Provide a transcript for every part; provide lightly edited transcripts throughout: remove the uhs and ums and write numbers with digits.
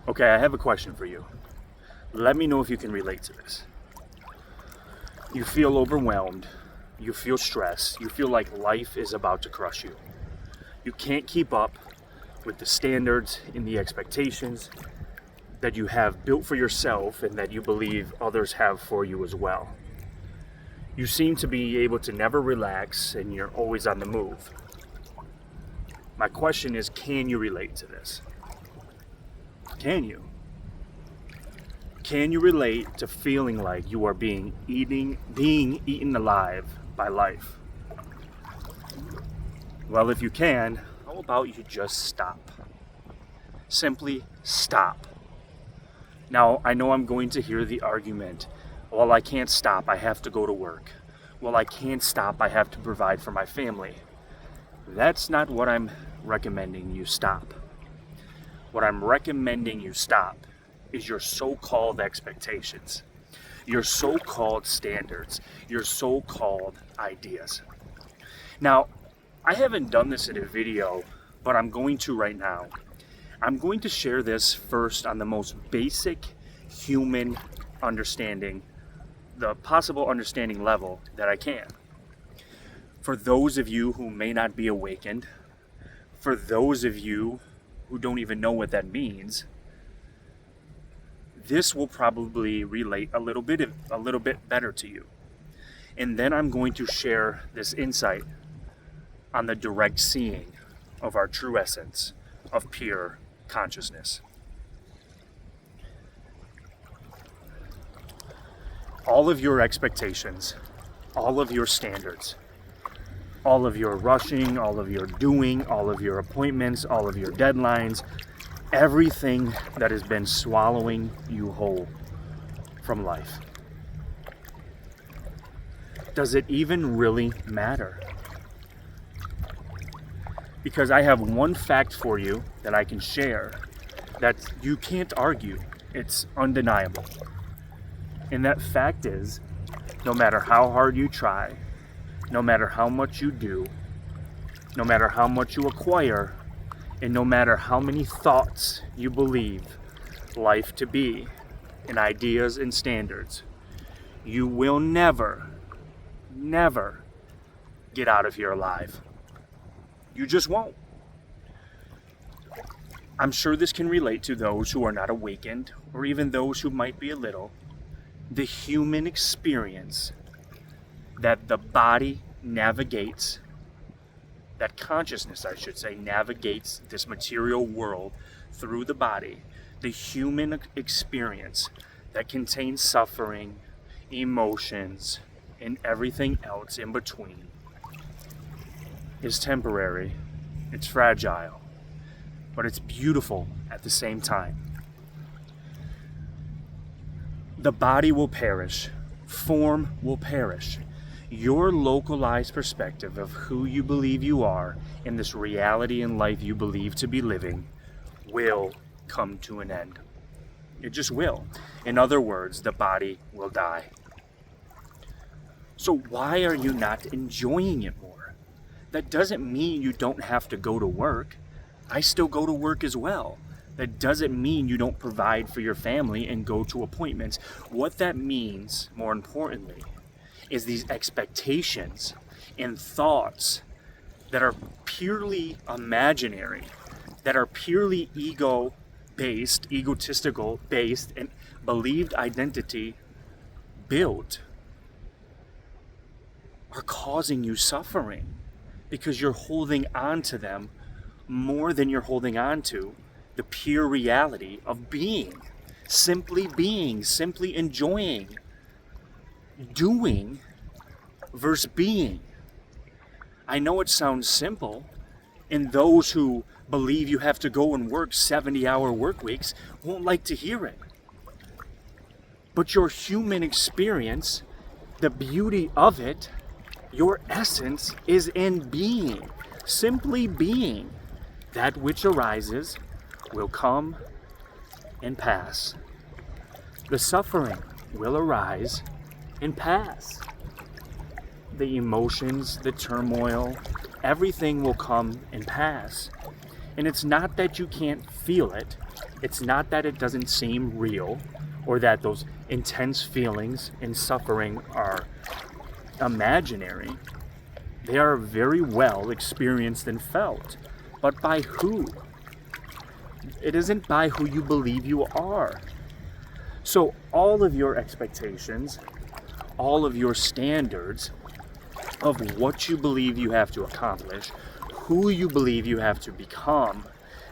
Okay, I have a question for you. Let me know if you can relate to this. You feel overwhelmed, you feel stressed, you feel like life is about to crush you. You can't keep up with the standards and the expectations that you have built for yourself and that you believe others have for you as well. You seem to be able to never relax and you're always on the move. My question is, can you relate to this? Can you? Can you relate to feeling like you are being eaten alive by life? Well, if you can, how about you just stop? Simply stop. Now, I know I'm going to hear the argument, well, I can't stop, I have to go to work. Well, I can't stop, I have to provide for my family. That's not what I'm recommending you stop. What I'm recommending you stop is your so-called expectations, your so-called standards, your so-called ideas. Now, I haven't done this in a video, but I'm going to right now. I'm going to share this first on the most basic human understanding, the possible understanding level that I can. For those of you who may not be awakened, for those of you who don't even know what that means, this will probably relate a little bit better to you. And then I'm going to share this insight on the direct seeing of our true essence of pure consciousness. All of your expectations, all of your standards, all of your rushing, all of your doing, all of your appointments, all of your deadlines, everything that has been swallowing you whole from life. Does it even really matter? Because I have one fact for you that I can share that you can't argue. It's undeniable. And that fact is, no matter how hard you try, no matter how much you do, no matter how much you acquire, and no matter how many thoughts you believe life to be, and ideas and standards, you will never get out of here alive. You just won't. I'm sure this can relate to those who are not awakened, or even those who might be a little. The human experience that the body navigates, that consciousness, I should say, navigates this material world through the body. The human experience that contains suffering, emotions, and everything else in between is temporary, it's fragile, but it's beautiful at the same time. The body will perish, form will perish. Your localized perspective of who you believe you are in this reality and life you believe to be living will come to an end. It just will. In other words, the body will die. So why are you not enjoying it more? That doesn't mean you don't have to go to work. I still go to work as well. That doesn't mean you don't provide for your family and go to appointments. What that means, more importantly, is these expectations and thoughts that are purely imaginary, that are purely ego-based, egotistical based, and believed identity built, are causing you suffering because you're holding on to them more than you're holding on to the pure reality of being, simply enjoying, doing versus being. I know it sounds simple, and those who believe you have to go and work 70-hour work weeks won't like to hear it. But your human experience, the beauty of it, your essence is in being, simply being. That which arises will come and pass. The suffering will arise and pass. The emotions, the turmoil, everything will come and pass. And it's not that you can't feel it, It's not that it doesn't seem real or that those intense feelings and suffering are imaginary. They are very well experienced and felt. But by who? It isn't by who you believe you are. So all of your expectations, all of your standards of what you believe you have to accomplish, who you believe you have to become,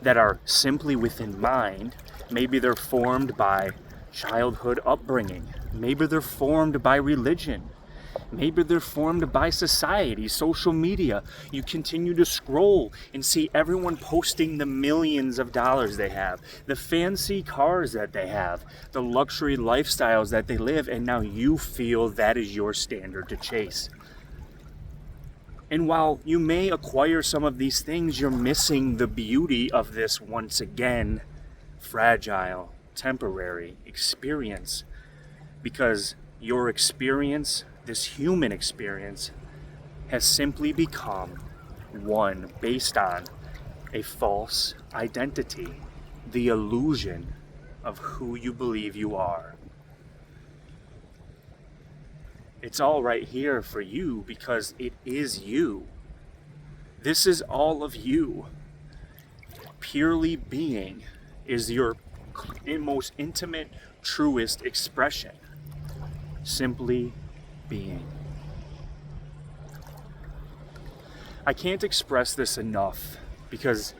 that are simply within mind, maybe they're formed by childhood upbringing, maybe they're formed by religion, maybe they're formed by society, social media. You continue to scroll and see everyone posting the millions of dollars they have, the fancy cars that they have, the luxury lifestyles that they live, and now you feel that is your standard to chase. And while you may acquire some of these things, you're missing the beauty of this, once again, fragile, temporary experience. Because your experience, this human experience, has simply become one based on a false identity, the illusion of who you believe you are. It's all right here for you because it is you. This is all of you. Purely being is your most intimate, truest expression. Simply being. I can't express this enough because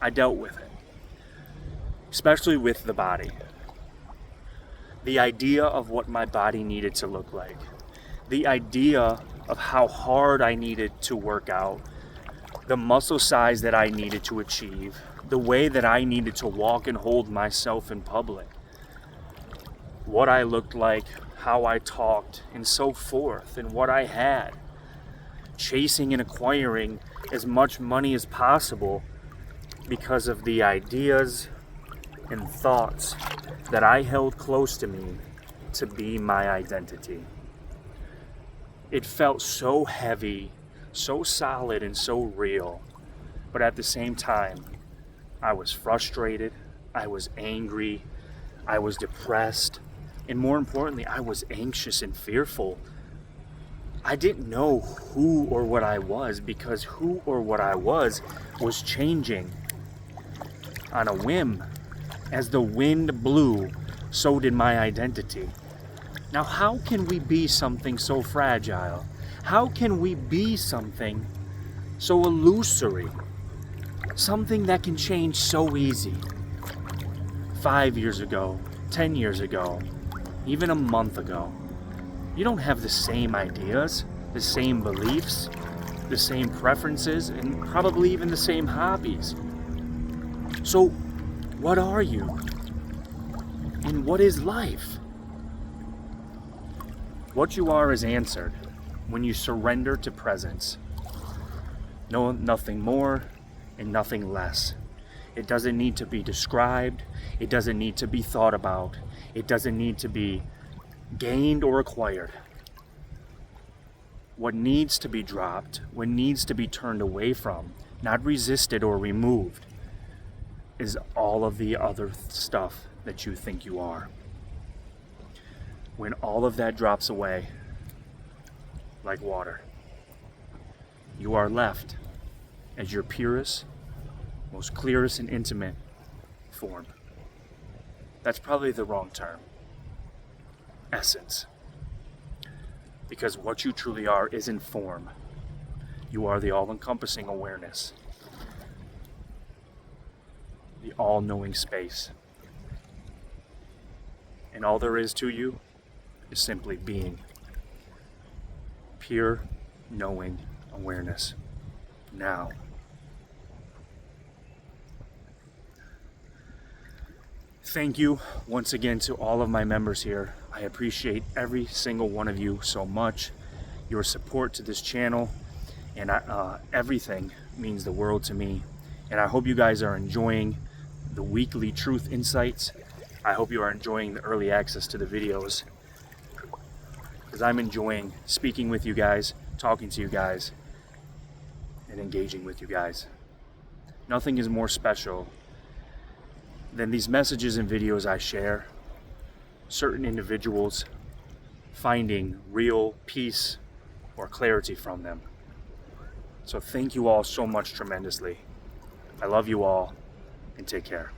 I dealt with it, especially with the body. The idea of what my body needed to look like. The idea of how hard I needed to work out, the muscle size that I needed to achieve, the way that I needed to walk and hold myself in public, what I looked like, how I talked, and so forth, and what I had. Chasing and acquiring as much money as possible because of the ideas and thoughts that I held close to me to be my identity. It felt so heavy, so solid, and so real. But at the same time, I was frustrated, I was angry, I was depressed, and more importantly, I was anxious and fearful. I didn't know who or what I was because who or what I was changing on a whim. As the wind blew, so did my identity. Now, how can we be something so fragile? How can we be something so illusory? Something that can change so easy. 5 years ago, 10 years ago, even a month ago, you don't have the same ideas, the same beliefs, the same preferences, and probably even the same hobbies. So, what are you? And what is life? What you are is answered when you surrender to presence. No, nothing more and nothing less. It doesn't need to be described. It doesn't need to be thought about. It doesn't need to be gained or acquired. What needs to be dropped, what needs to be turned away from, not resisted or removed, is all of the other stuff that you think you are. When all of that drops away, like water, you are left as your purest, most clearest and intimate form. That's probably the wrong term. Essence. Because what you truly are isn't form. You are the all-encompassing awareness. The all-knowing space. And all there is to you is simply being. Pure, knowing awareness. Now. Thank you once again to all of my members here. I appreciate every single one of you so much. Your support to this channel and everything means the world to me. And I hope you guys are enjoying the weekly truth insights. I hope you are enjoying the early access to the videos, because I'm enjoying speaking with you guys, talking to you guys, and engaging with you guys. Nothing is more special then these messages and videos I share, certain individuals finding real peace or clarity from them. So thank you all so much tremendously. I love you all, and take care.